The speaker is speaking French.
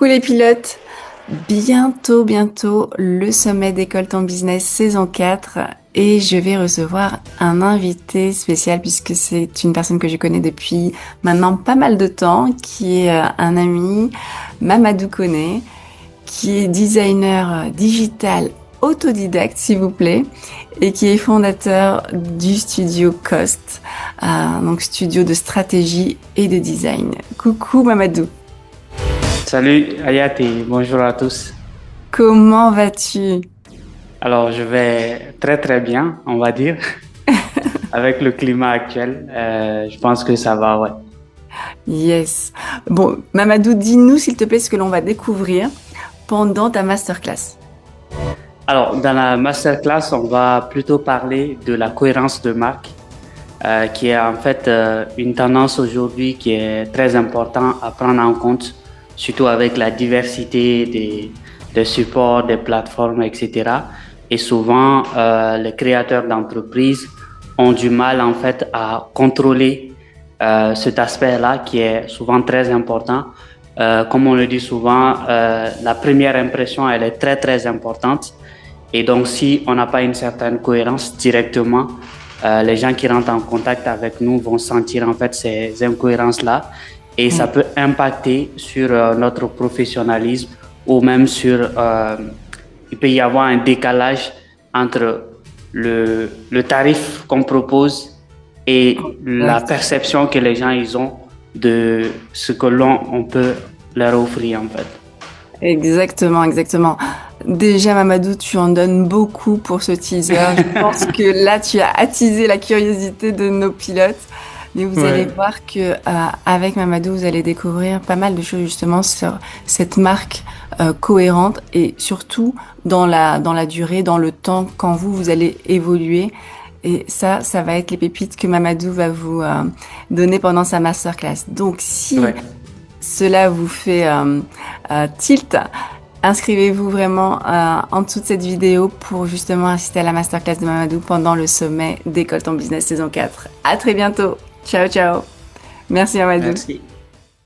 Coucou les pilotes, bientôt le sommet d'École Ton Business saison 4 et je vais recevoir un invité spécial puisque c'est une personne que je connais depuis maintenant pas mal de temps qui est un ami, Mamadou Koné, qui est designer digital autodidacte s'il vous plaît et qui est fondateur du studio Cost, donc studio de stratégie et de design. Coucou Mamadou. Salut Ayat et bonjour à tous. Comment vas-tu? Alors je vais très très bien, on va dire, avec le climat actuel. Je pense que ça va, ouais. Yes. Bon, Mamadou, dis-nous s'il te plaît ce que l'on va découvrir pendant ta masterclass. Alors dans la masterclass, on va plutôt parler de la cohérence de marque, qui est en fait une tendance aujourd'hui qui est très importante à prendre en compte, surtout avec la diversité des supports, des plateformes, etc. Et souvent, les créateurs d'entreprises ont du mal en fait à contrôler cet aspect-là qui est souvent très important. Comme on le dit souvent, la première impression, elle est très très importante. Et donc, si on n'a pas une certaine cohérence directement, les gens qui rentrent en contact avec nous vont sentir en fait ces incohérences-là et ça Mm. peut impacter sur notre professionnalisme ou même sur, il peut y avoir un décalage entre le tarif qu'on propose et la Exact. perception que les gens ils ont de ce que l'on on peut leur offrir en fait. Exactement. Déjà, Mamadou, tu en donnes beaucoup pour ce teaser. Je pense que là, tu as attisé la curiosité de nos pilotes. Mais vous allez Ouais. voir que avec Mamadou, vous allez découvrir pas mal de choses justement sur cette marque cohérente et surtout dans la durée, dans le temps, quand vous allez évoluer. Et ça va être les pépites que Mamadou va vous donner pendant sa masterclass. Donc, si Ouais. cela vous fait tilt, inscrivez-vous vraiment en dessous de cette vidéo pour justement assister à la masterclass de Mamadou pendant le sommet d'École Ton Business saison 4. À très bientôt. Ciao, ciao. Merci Mamadou. Merci.